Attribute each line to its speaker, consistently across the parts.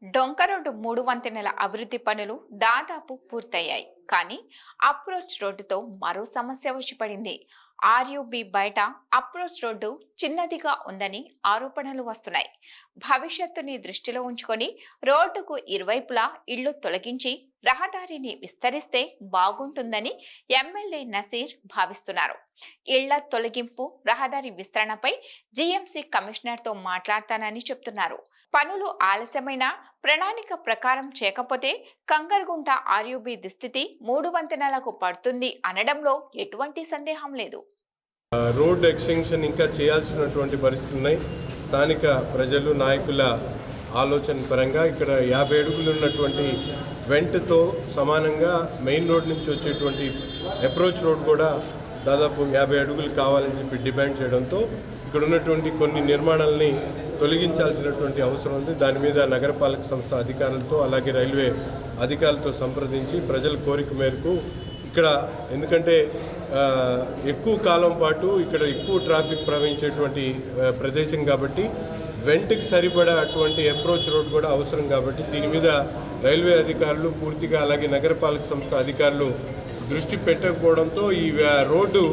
Speaker 1: డొంక రోడ్డు 3 వంతెనల అభివృద్ధి పనులు దాదాపు పూర్తయ్యాయి. కానీ అప్రోచ్ రోడ్డుతో మరో సమస్య వచ్చి పడింది. ఆర్యూబీ బయట అప్రోచ్ రోడ్డు చిన్నదిగా ఉందని ఆరోపణలు వస్తున్నాయి. భవిష్యత్తుని దృష్టిలో ఉంచుకొని రోడ్డుకు ఇరువైపులా ఇళ్లు తొలగించి రహదారిని విస్తరిస్తే బాగుంటుందని ఎమ్మెల్యే నసీర్ భావిస్తున్నారు. ఇళ్ల తొలగింపు, రహదారి విస్తరణపై జీఎంసీ కమిషనర్తో మాట్లాడతానని చెప్తున్నారు. పనులు ఆలస్యమైన ప్రణాళిక ప్రకారం చేయకపోతే కంగర్గుంట ఆర్యూబీ దుస్థితి 3 వంతెనలకు పడుతుంది అనడంలో ఎటువంటి సందేహం లేదు.
Speaker 2: రోడ్ ఎక్స్టెన్షన్ ఇంకా చేయాల్సినటువంటి పరిస్థితులు ఉన్నాయి. స్థానిక ప్రజలు, నాయకుల ఆలోచన పరంగా ఇక్కడ 50 అడుగులు ఉన్నటువంటి వెంట్తో సమానంగా మెయిన్ రోడ్ నుంచి వచ్చేటువంటి అప్రోచ్ రోడ్ కూడా దాదాపు 50 అడుగులు కావాలని చెప్పి డిమాండ్ చేయడంతో ఇక్కడ ఉన్నటువంటి కొన్ని నిర్మాణాలని తొలగించాల్సినటువంటి అవసరం ఉంది. దాని మీద నగరపాలక సంస్థ అధికారులతో అలాగే రైల్వే అధికారులతో సంప్రదించి ప్రజల కోరిక మేరకు ఇక్కడ, ఎందుకంటే ఎక్కువ కాలం పాటు ఇక్కడ ఎక్కువ ట్రాఫిక్ ప్రవహించేటువంటి ప్రదేశం కాబట్టి వెంట్కి సరిపడా అటువంటి అప్రోచ్ రోడ్ కూడా అవసరం కాబట్టి దీని మీద రైల్వే అధికారులు పూర్తిగా అలాగే నగరపాలక సంస్థ అధికారులు దృష్టి పెట్టకపోవడంతో ఈ రోడ్డు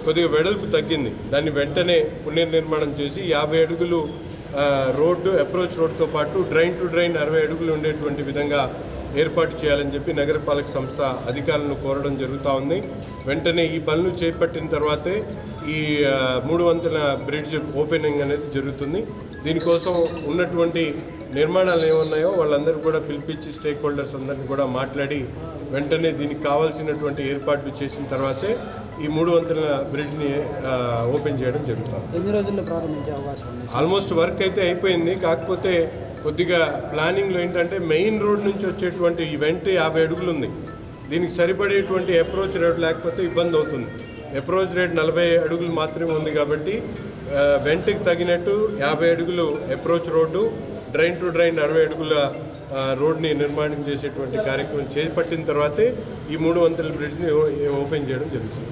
Speaker 2: కొద్దిగా వెడల్పు తగ్గింది. దాన్ని వెంటనే పునర్నిర్మాణం చేసి 50 అడుగులు రోడ్డు అప్రోచ్ రోడ్తో పాటు డ్రైన్ టు డ్రైన్ 60 అడుగులు ఉండేటువంటి విధంగా ఏర్పాటు చేయాలని చెప్పి నగరపాలక సంస్థ అధికారులను కోరడం జరుగుతూ ఉంది. వెంటనే ఈ పనులు చేపట్టిన తర్వాతే ఈ 3 వంతెన బ్రిడ్జ్ ఓపెనింగ్ అనేది జరుగుతుంది. దీనికోసం ఉన్నటువంటి నిర్మాణాలు ఏమున్నాయో వాళ్ళందరూ కూడా పిలిపించి స్టేక్ హోల్డర్స్ అందరినీ కూడా మాట్లాడి వెంటనే దీనికి కావాల్సినటువంటి ఏర్పాట్లు చేసిన తర్వాతే ఈ 3 వంతెన బ్రిడ్జ్ని ఓపెన్ చేయడం జరుగుతుంది.
Speaker 3: ఎన్ని రోజుల్లో ప్రారంభించే అవకాశం ఉంది?
Speaker 2: ఆల్మోస్ట్ వర్క్ అయితే అయిపోయింది. కాకపోతే కొద్దిగా ప్లానింగ్లో ఏంటంటే మెయిన్ రోడ్ నుంచి వచ్చేటువంటి ఈవెంట్ 50 అడుగులు ఉంది. దీనికి సరిపడేటువంటి అప్రోచ్ రోడ్ లేకపోతే ఇబ్బంది అవుతుంది. అప్రోచ్ రోడ్ 40 అడుగులు మాత్రమే ఉంది కాబట్టి వెంట్కి తగినట్టు 50 అడుగులు approach road, drain to drain 60 అడుగుల రోడ్ని నిర్మాణం చేసేటువంటి కార్యక్రమం చేపట్టిన తర్వాతే ఈ 3 వంతెనల బ్రిడ్జ్ని ఓపెన్ చేయడం జరుగుతుంది.